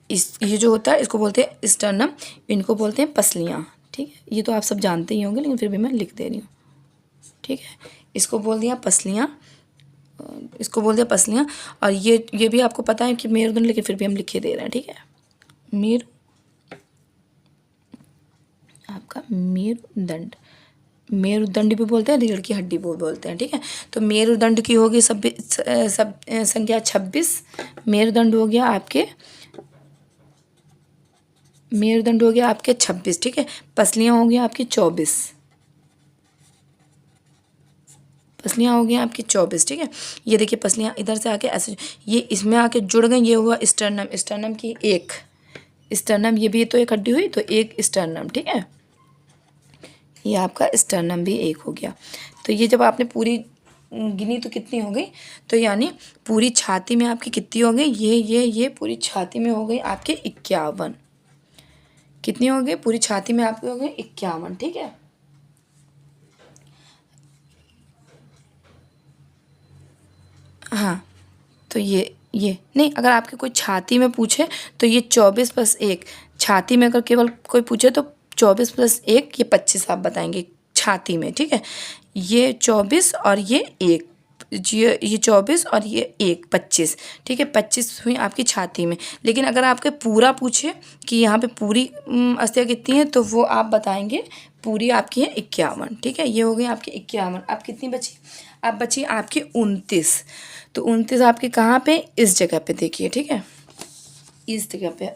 ये जो होता है इसको बोलते हैं स्टर्नम, इनको बोलते हैं पसलियाँ। ठीक है, ये तो आप सब जानते ही होंगे, लेकिन फिर भी मैं लिख दे रही हूँ। ठीक है, इसको बोल दिया पसलियाँ, इसको बोल दिया पसलियाँ। और ये भी आपको पता है कि मेरुदंड, लेकिन फिर भी हम लिखे दे रहे हैं। ठीक है, आपका मेरुदंड, मेरुदंड भी बोलते हैं, रीढ़ की हड्डी भी बोलते हैं, ठीक है। तो मेरुदंड की होगी सब संख्या 26। मेरुदंड हो गया आपके 26, ठीक है। पसलियाँ हो गई आपकी 24, पसलियाँ हो गई आपकी 24, ठीक है। ये देखिए पसलियाँ इधर से आके ऐसे ये इसमें आके जुड़ गई, ये हुआ स्टर्नम, स्टर्नम की एक स्टर्नम, ये भी तो एक हड्डी हुई, तो एक स्टर्नम, ठीक है। ये आपका स्टर्नम भी एक हो गया। तो ये जब आपने पूरी गिनी तो कितनी हो गई, तो यानी पूरी छाती में आपकी कितनी हो गई, ये पूरी छाती में हो गई आपके 51। कितनी हो गई पूरी छाती में आपकी हो गई 51, ठीक है। हाँ, तो ये नहीं, अगर आपके कोई छाती में पूछे तो ये 24 + 1, छाती में अगर केवल कोई पूछे तो 24 + 1 ये 25 आप बताएंगे छाती में, ठीक है। ये 24 और ये 1, ये 24 और ये 1 25, ठीक है। 25 हुई आपकी छाती में। लेकिन अगर आपके पूरा पूछे कि यहाँ पे पूरी अस्थियाँ कितनी हैं, तो वो आप बताएंगे पूरी आपकी है 51, ठीक है। ये हो गई आपकी 51। अब कितनी बची, अब बची आपकी 29। तो 29 आपके कहाँ पे, इस जगह पे देखिए, ठीक है, इस जगह पे।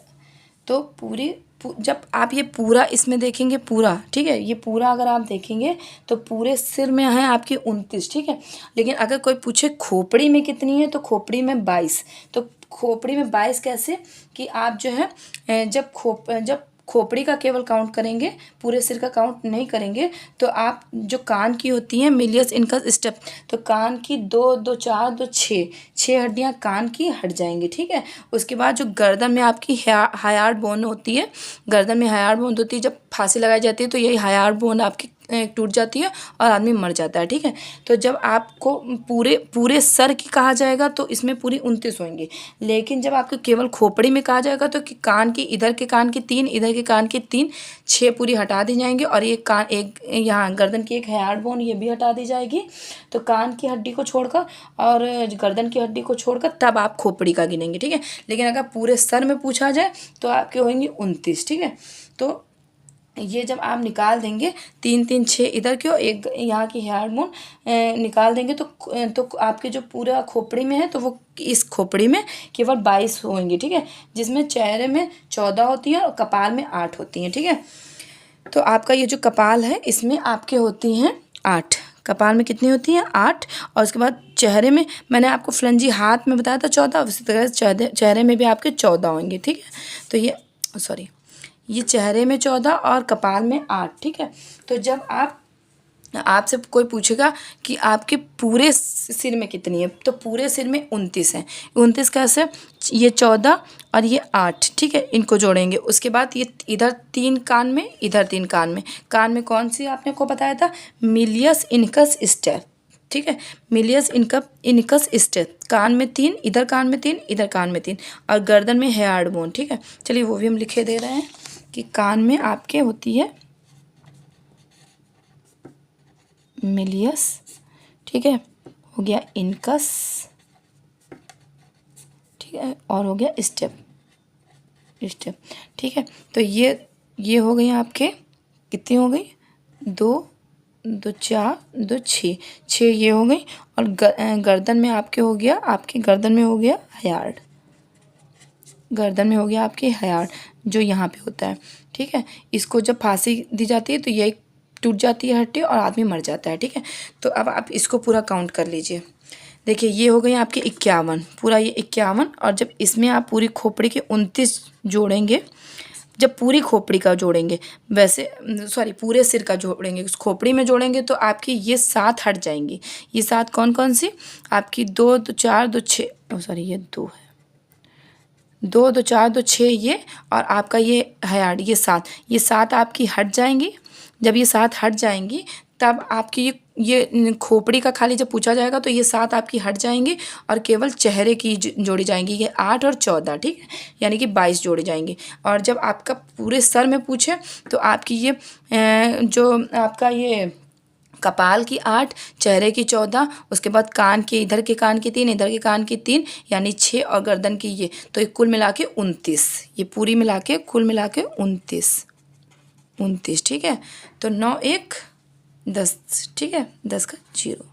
तो जब आप ये पूरा इसमें देखेंगे पूरा, ठीक है, ये पूरा अगर आप देखेंगे तो पूरे सिर में है आपकी 29, ठीक है। लेकिन अगर कोई पूछे खोपड़ी में कितनी है, तो खोपड़ी में 22। तो खोपड़ी में 22 कैसे कि आप जो है जब खोपड़ी का केवल काउंट करेंगे, पूरे सिर का काउंट नहीं करेंगे, तो आप जो कान की होती हैं मिलियस इनकस स्टेप, तो कान की 2 2 4 2 6 हड्डियां कान की हट जाएंगी, ठीक है। उसके बाद जो गर्दन में आपकी हायार्ड बोन होती है, गर्दन में हायार्ड बोन होती है, जब फांसी लगाई जाती है तो यही हायार्ड बोन आपकी टूट जाती है और आदमी मर जाता है, ठीक है। तो जब आपको पूरे सर की कहा जाएगा तो इसमें पूरी 29 होंगी। लेकिन जब आपको केवल खोपड़ी में कहा जाएगा तो कि कान की इधर के कान की 3, इधर के कान की 3, 6 पूरी हटा दी जाएंगी, और एक यहाँ गर्दन की एक हायार्ड बोन ये भी हटा दी जाएगी। तो कान की हड्डी को छोड़कर और गर्दन की हड्डी को छोड़कर तब आप खोपड़ी का गिनेंगे, ठीक है। लेकिन अगर पूरे सर में पूछा जाए तो आपके होंगे 29, ठीक है। तो ये जब आप निकाल देंगे 3 3 6 इधर की और एक यहाँ की हार्मोन निकाल देंगे तो आपके जो पूरा खोपड़ी में है तो वो इस खोपड़ी में केवल 22 होंगे, ठीक है। जिसमें चेहरे में 14 होती है और कपाल में 8 होती हैं, ठीक है। तो आपका ये जो कपाल है इसमें आपके होती हैं 8, कपाल में कितनी होती हैं 8, और उसके बाद चेहरे में मैंने आपको फ्लंजी हाथ में बताया था 14, उसी तरह चेहरे में भी आपके 14 होंगे, ठीक है। तो ये चेहरे में 14 और कपाल में 8, ठीक है। तो जब आपसे कोई पूछेगा कि आपके पूरे सिर में कितनी है, तो पूरे सिर में 29 है। 29 कैसे, ये 14 और ये 8, ठीक है, इनको जोड़ेंगे। उसके बाद ये इधर 3 कान में, इधर 3 कान में कौन सी आपने को बताया था, मिलियस इनकस स्टेप, ठीक है। मिलियस इनकस स्टेप, कान में 3, इधर कान में 3, इधर कान में 3, और गर्दन में हार्ड बोन, ठीक है। चलिए वो भी हम लिखे दे रहे हैं कि कान में आपके होती है मिलियस, ठीक है, हो गया इनकस, ठीक है, और हो गया स्टेप, ठीक है। तो ये हो गई आपके कितनी हो गई, 2 2 4 2 6 ये हो गई। और गर्दन में आपके हो गया, आपके गर्दन में हो गया हायार्ड, गर्दन में हो गया आपके हायार्ड जो यहाँ पे होता है, ठीक है। इसको जब फांसी दी जाती है तो यही टूट जाती है हड्डी और आदमी मर जाता है, ठीक है। तो अब आप इसको पूरा काउंट कर लीजिए। देखिए ये हो गई आपके 51, पूरा ये 51, और जब इसमें आप पूरी खोपड़ी के 29 जोड़ेंगे, जब पूरी खोपड़ी का जोड़ेंगे, वैसे सॉरी पूरे सिर का जोड़ेंगे, उस खोपड़ी में जोड़ेंगे तो आपकी ये 7 हट जाएंगी। ये 7 कौन कौन सी आपकी, 2 2 4 2 6, सॉरी ये 2 है, 2 2 4 2 6 ये, और आपका ये हायार्ड, ये 7 आपकी हट जाएंगी। जब ये 7 हट जाएंगी तब आपकी ये खोपड़ी का खाली जब पूछा जाएगा तो ये 7 आपकी हट जाएंगी और केवल चेहरे की जोड़ी जाएंगी, ये 8 और 14, ठीक है, यानी कि 22 जोड़ी जाएंगी। और जब आपका पूरे सर में पूछे तो आपकी ये जो आपका ये कपाल की 8, चेहरे की 14, उसके बाद कान के इधर के कान की 3, इधर के कान की 3, यानी 6, और गर्दन की ये, तो कुल मिला के 29, ये पूरी मिला के कुल मिला के 29, ठीक है। तो 9 1 10, ठीक है, 10 का 0,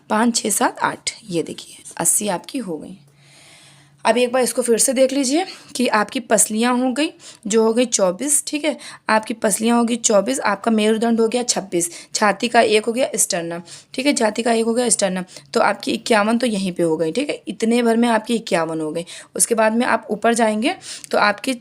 5 6 7 8, ये देखिए 80 आपकी हो गई। अब एक बार इसको फिर से देख लीजिए कि आपकी पसलियाँ हो गई, जो हो गई 24, ठीक है, आपकी पसलियाँ होगी 24, आपका मेरुदंड हो गया 26, छाती का 1 हो गया स्टर्नम, ठीक है, छाती का 1 हो गया स्टर्नम, तो आपकी 51 तो यहीं पे हो गई, ठीक है, इतने भर में आपकी 51 हो गई। उसके बाद में आप ऊपर जाएंगे तो आपके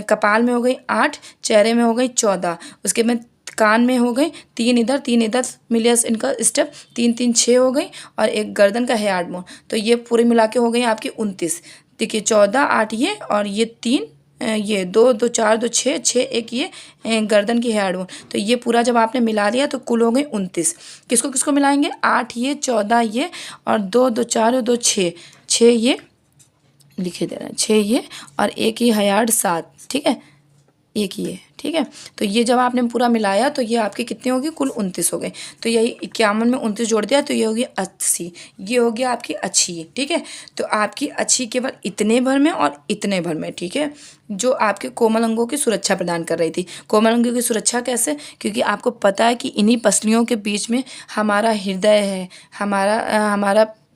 कपाल में हो गई 8, चेहरे में हो गई 14, उसके बाद कान में हो गई 3 इधर 3 इधर, मिलियस इनका स्टेप 3 3 6 हो गई, और एक गर्दन का हेयर बोन, तो ये पूरे मिला के हो गई आपकी 29। देखिए 14 8 ये, और ये 3 ये 2 2 4 2 6 6 1 ये गर्दन की हेयर बोन, तो ये पूरा जब आपने मिला लिया तो कुल हो गई 29। किसको किसको मिलाएंगे, 8 ये 14 ये और 2 2 4 2 6 6 ये लिखे दे रहे हैं, 6 ये और एक ये हेयर 7, ठीक है, एक ये, ठीक है, तो ये जब आपने पूरा मिलाया तो ये आपकी कितनी होगी, कुल 29 हो गए। तो यही 51 में 29 जोड़ दिया तो ये होगी 80, ये हो गया आपकी अच्छी, ठीक है। तो आपकी अच्छी केवल इतने भर में और इतने भर में, ठीक है, जो आपके कोमल अंगों की सुरक्षा प्रदान कर रही थी। कोमल अंगों की सुरक्षा कैसे, क्योंकि आपको पता है कि इन्हीं पसलियों के बीच में हमारा हृदय है,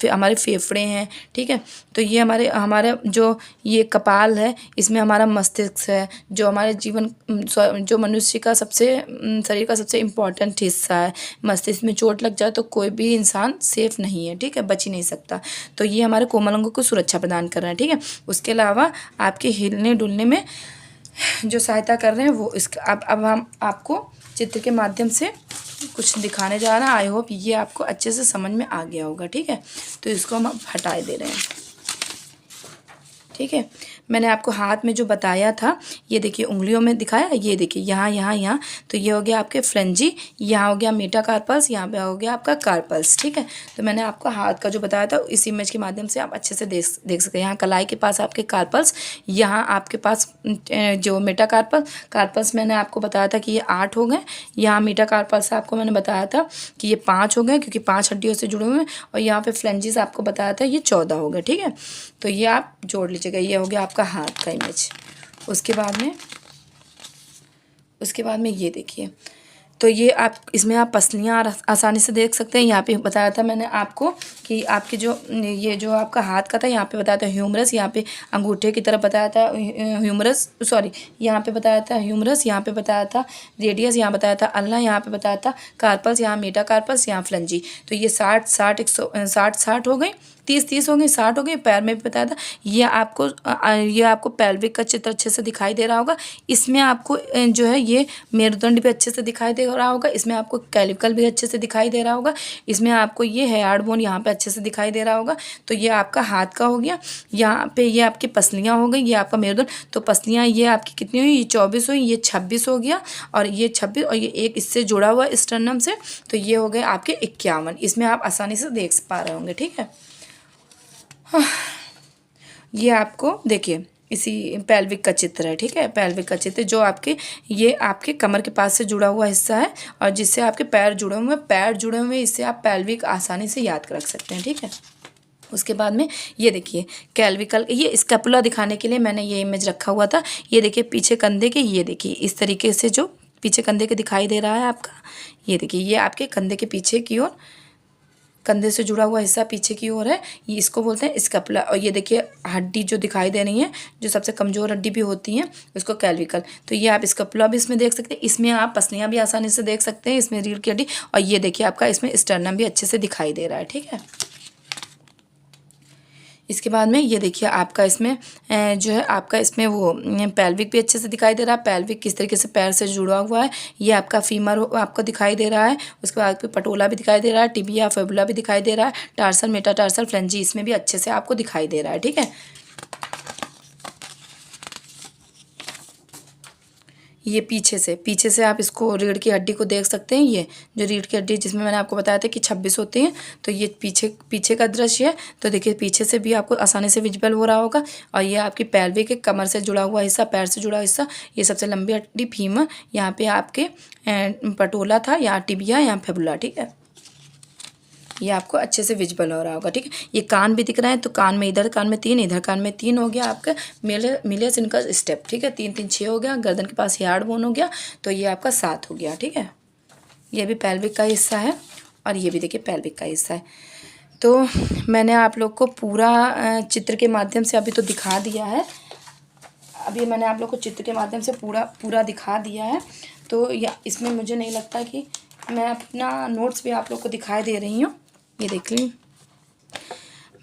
हमारे फेफड़े हैं, ठीक है, तो ये हमारे जो ये कपाल है, इसमें हमारा मस्तिष्क है, जो हमारे जो मनुष्य का शरीर का सबसे इम्पोर्टेंट हिस्सा है। मस्तिष्क में चोट लग जाए तो कोई भी इंसान सेफ नहीं है, ठीक है, बच ही नहीं सकता। तो ये हमारे कोमल अंगों को सुरक्षा प्रदान कर रहा है, ठीक है। उसके अलावा आपके हिलने डुलने में जो सहायता कर रहे हैं वो अब हम आपको चित्र के माध्यम से कुछ दिखाने जा रहे हैं। आई होप ये आपको अच्छे से समझ में आ गया होगा, ठीक है। तो इसको हम अब हटा दे रहे हैं, ठीक है। मैंने आपको हाथ में जो बताया था, ये देखिए उंगलियों में दिखाया, ये देखिए यहाँ यहाँ यहाँ, तो ये हो गया आपके फ्रेंजी, यहाँ हो गया मेटाकार्पल्स, यहाँ पे हो गया आपका कार्पल्स, ठीक है। तो मैंने आपको हाथ का जो बताया था इस इमेज के माध्यम से आप अच्छे से देख सकते हैं। यहाँ कलाई के पास आपके कार्पल्स, यहाँ आपके पास जो कार्पल्स मैंने आपको बताया था कि ये 8 हो गए। यहाँ मेटाकार्पल्स आपको मैंने बताया था कि ये 5 हो गए, क्योंकि 5 हड्डियों से जुड़े हुए हैं। और यहाँ पे फ्लेंजिस आपको बताया था ये 14 हो गए, ठीक है। तो ये आप जोड़ लीजिएगा, ये हो गया आपका हाथ का इमेज। उसके बाद में ये देखिए, तो ये आप इसमें आप पसलियाँ आसानी से देख सकते हैं। यहाँ पे बताया था मैंने आपको कि आपके ये जो आपका हाथ का था, यहाँ पे बताया था ह्यूमरस, यहाँ पे अंगूठे की तरफ बताया था ह्यूमरस, सॉरी, यहाँ पे बताया था ह्यूमरस, यहाँ पे बताया था रेडियस, यहाँ बताया था अल्ना, यहाँ पे बताया था कार्पल्स, यहाँ मेटाकार्पल्स, यहाँ फ्लेंजी। तो ये 60 हो गई, 30 हो गई, 60 हो गई। पैर में भी बताया था। ये आपको पेल्विक का चित्र अच्छे से दिखाई दे रहा होगा। इसमें आपको जो है ये मेरुदंड भी अच्छे से दिखाई दे रहा होगा। इसमें आपको कैलिकल भी अच्छे से दिखाई दे रहा होगा। इसमें आपको ये हेयर बोन यहाँ पे अच्छे से दिखाई दे रहा होगा। तो ये आपका हाथ का हो गया। यहाँ पे ये आपकी पसलियाँ हो गई, ये आपका मेरुदंड। तो पसलियाँ ये आपकी कितनी हुई, ये 24 हुई, ये 26 हो गया, और ये 26, और ये एक इससे जुड़ा हुआ स्टर्नम से, तो ये हो गए आपके 51। इसमें आप आसानी से देख पा रहे होंगे, ठीक है। ये आपको देखिए इसी पेल्विक का चित्र है, ठीक है। पेल्विक का चित्र जो ये आपके कमर के पास से जुड़ा हुआ हिस्सा है, और जिससे आपके पैर जुड़े हुए, इससे आप पेल्विक आसानी से याद रख सकते हैं, ठीक है। उसके बाद में ये देखिए कैल्विकल, ये स्कैपुला दिखाने के लिए मैंने ये इमेज रखा हुआ था। ये देखिए पीछे कंधे के, ये देखिए इस तरीके से जो पीछे कंधे के दिखाई दे रहा है आपका, ये देखिए ये आपके कंधे के पीछे की ओर, कंधे से जुड़ा हुआ हिस्सा पीछे की ओर है, ये इसको बोलते हैं स्कैपुला। और ये देखिए हड्डी जो दिखाई दे रही है, जो सबसे कमज़ोर हड्डी भी होती है, उसको कैल्विकल। तो ये आप स्कैपुला भी इसमें देख सकते हैं। इसमें आप पसलियाँ भी आसानी से देख सकते हैं, इसमें रीढ़ की हड्डी। और ये देखिए आपका इसमें स्टर्नम भी अच्छे से दिखाई दे रहा है, ठीक है। इसके बाद में ये देखिए आपका इसमें जो है आपका इसमें वो पेल्विक भी अच्छे से दिखाई दे रहा है। पेल्विक किस तरीके से पैर से जुड़ा हुआ है, ये आपका फीमर आपको दिखाई दे रहा है। उसके बाद आपको पटोला भी दिखाई दे रहा है, टिबिया फिबुला भी दिखाई दे रहा है, टार्सल मेटाटार्सल फ्लेंजी इसमें भी अच्छे से आपको दिखाई दे रहा है, ठीक है। ये पीछे से आप इसको रीढ़ की हड्डी को देख सकते हैं। ये जो रीढ़ की हड्डी जिसमें मैंने आपको बताया था कि 26 होती हैं, तो ये पीछे का दृश्य है। तो देखिए पीछे से भी आपको आसानी से विजिबल हो रहा होगा। और ये आपकी पैल्विक के कमर से जुड़ा हुआ हिस्सा, पैर से जुड़ा हिस्सा, ये सबसे लंबी हड्डी फीमर, यहाँ पे आपके पटोला था, यहाँ टिबिया, यहाँ फेबुला, ठीक है। ये आपको अच्छे से विजिबल हो रहा होगा, ठीक है। ये कान भी दिख रहा है, तो कान में इधर कान में 3, इधर कान में 3 हो गया आपका मिलियस इनका स्टेप, ठीक है। 3 3 6 हो गया। गर्दन के पास हेयर बोन हो गया, तो ये आपका 7 हो गया, ठीक है। ये भी पेल्विक का हिस्सा है और ये भी देखिए पेल्विक का हिस्सा है। तो मैंने आप लोग को पूरा चित्र के माध्यम से अभी तो दिखा दिया है। अभी मैंने आप लोग को चित्र के माध्यम से पूरा दिखा दिया है। तो या इसमें मुझे नहीं लगता कि मैं अपना नोट्स भी आप लोग को दिखाई दे रही हूँ। ये देख लीजिए,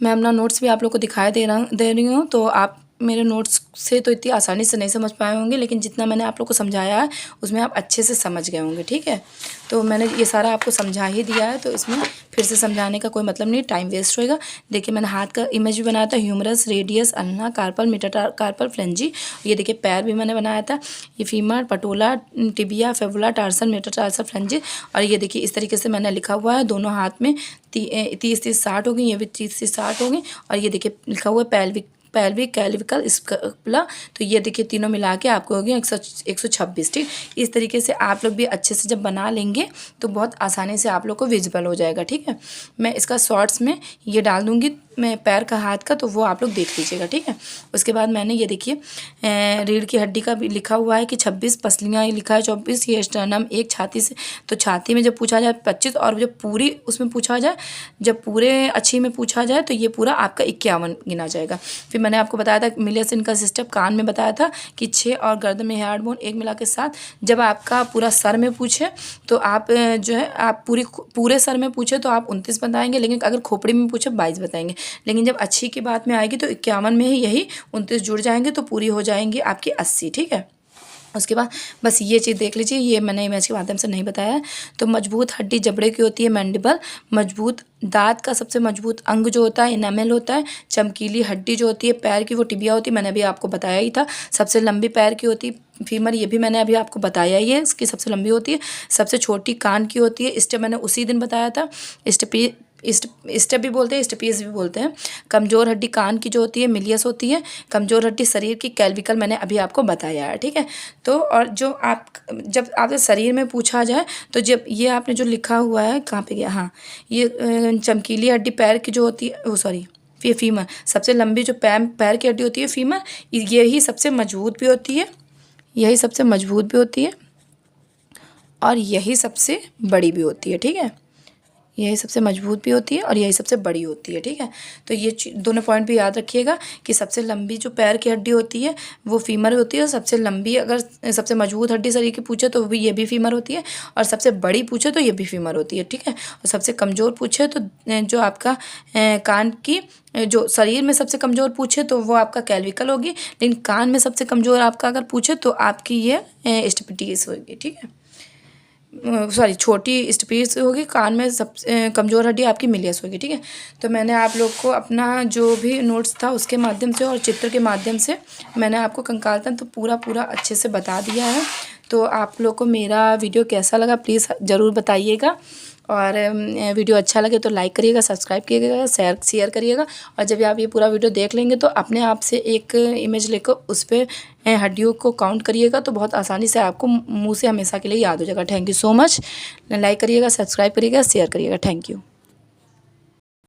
मैं अपना नोट्स भी आप लोग को दिखाई दे रही हूँ। तो आप मेरे नोट्स से तो इतनी आसानी से नहीं समझ पाए होंगे, लेकिन जितना मैंने आप लोग को समझाया है उसमें आप अच्छे से समझ गए होंगे। ठीक है, तो मैंने ये सारा आपको समझा ही दिया है, तो इसमें फिर से समझाने का कोई मतलब नहीं, टाइम वेस्ट होएगा। देखिए मैंने हाथ का इमेज भी बनाया था, humerus, radius, ulna, carpal, metacarpal, phalanges. ये देखिए पैर भी मैंने बनाया था, ये femur, patella, tibia, fibula, tarsal, metatarsal, phalanges. और ये देखिए इस तरीके से मैंने लिखा हुआ है, दोनों हाथ में 30-30-60 हो गई, ये भी 30-60 हो गई। और ये देखिए लिखा हुआ है पेल्विक, कैलिविकल, स्कैपुला। तो ये देखिए तीनों मिला के आपको हो गया 126। ठीक, इस तरीके से आप लोग भी अच्छे से जब बना लेंगे तो बहुत आसानी से आप लोग को विजिबल हो जाएगा। ठीक है, मैं इसका शॉर्ट्स में ये डाल दूँगी मैं पैर का, हाथ का, तो वो आप लोग देख लीजिएगा। ठीक है, उसके बाद मैंने ये देखिए रीढ़ की हड्डी का भी लिखा हुआ है कि 26, पसलियाँ लिखा है 24, ये स्टर्नम, एक छाती से, तो छाती में जब पूछा जाए 25, और जब पूरी उसमें पूछा जाए, जब पूरे अच्छी में पूछा जाए तो ये पूरा आपका 51 गिना जाएगा। फिर मैंने आपको बताया था मिलियस इनका सिस्टम, कान में बताया था कि 6, और गर्दन में हेयर बोन 1 मिला के 7। जब आपका पूरा सर में पूछे तो आप जो है आप पूरे सर में पूछे तो आप 29 बताएंगे, लेकिन अगर खोपड़ी में पूछे 22 बताएंगे। लेकिन जब अच्छी की बात में आएगी तो 51 में ही यही 29 जुड़ जाएंगे, तो पूरी हो जाएंगी आपकी 80। ठीक है, उसके बाद बस ये चीज़ देख लीजिए, ये मैंने इमेज के माध्यम से नहीं बताया है। तो मजबूत हड्डी जबड़े की होती है मैंडिबल, मजबूत दांत का सबसे मजबूत अंग जो होता है इनेमल होता है। चमकीली हड्डी जो होती है पैर की वो टिबिया होती है, मैंने अभी आपको बताया ही था। सबसे लंबी पैर की होती है फीमर, ये भी मैंने अभी आपको बताया ही है, इसकी सबसे लंबी होती है। सबसे छोटी कान की होती है स्टेप, मैंने उसी दिन बताया था। स्टेप भी बोलते हैं, स्टेपीज भी बोलते हैं। कमज़ोर हड्डी कान की जो होती है मिलियस होती है। कमज़ोर हड्डी शरीर की कैल्विकल, मैंने अभी आपको बताया है। ठीक है, तो और जो आप जब आपके शरीर में पूछा जाए तो जब ये आपने जो लिखा हुआ है कहाँ पे गया, हाँ, ये चमकीली हड्डी पैर की जो होती है, सॉरी, ये फीमर, सबसे लंबी जो पैर की हड्डी होती है फीमर, यही सबसे मजबूत भी होती है, यही सबसे मजबूत भी होती है, और यही सबसे बड़ी भी होती है। ठीक है, यही सबसे मजबूत भी होती है और यही सबसे बड़ी होती है। ठीक है, तो ये दोनों पॉइंट भी याद रखिएगा कि सबसे लंबी जो पैर की हड्डी होती है वो फीमर होती है, और सबसे लंबी अगर सबसे मजबूत हड्डी शरीर की पूछे तो ये भी फीमर होती है, और सबसे बड़ी पूछे तो ये भी फीमर होती है। ठीक है, और सबसे कमज़ोर पूछे तो जो आपका कान की जो शरीर में सबसे कमज़ोर पूछे तो वो आपका कैल्विकल होगी, लेकिन कान में सबसे कमज़ोर आपका अगर पूछे तो आपकी ये स्टेपिटीज होगी। ठीक है, सॉरी, छोटी स्टेपीज होगी। कान में सबसे कमज़ोर हड्डी आपकी मिलियस होगी। ठीक है, तो मैंने आप लोग को अपना जो भी नोट्स था उसके माध्यम से और चित्र के माध्यम से मैंने आपको कंकाल तंत्र तो पूरा अच्छे से बता दिया है। तो आप लोग को मेरा वीडियो कैसा लगा प्लीज़ ज़रूर बताइएगा, और वीडियो अच्छा लगे तो लाइक करिएगा, सब्सक्राइब करिएगा, शेयर करिएगा। और जब आप ये पूरा वीडियो देख लेंगे तो अपने आप से एक इमेज लेकर उस पर हड्डियों को काउंट करिएगा, तो बहुत आसानी से आपको मुंह से हमेशा के लिए याद हो जाएगा। Thank you so much. Like करिएगा, सब्सक्राइब करिएगा, शेयर करिएगा। Thank you.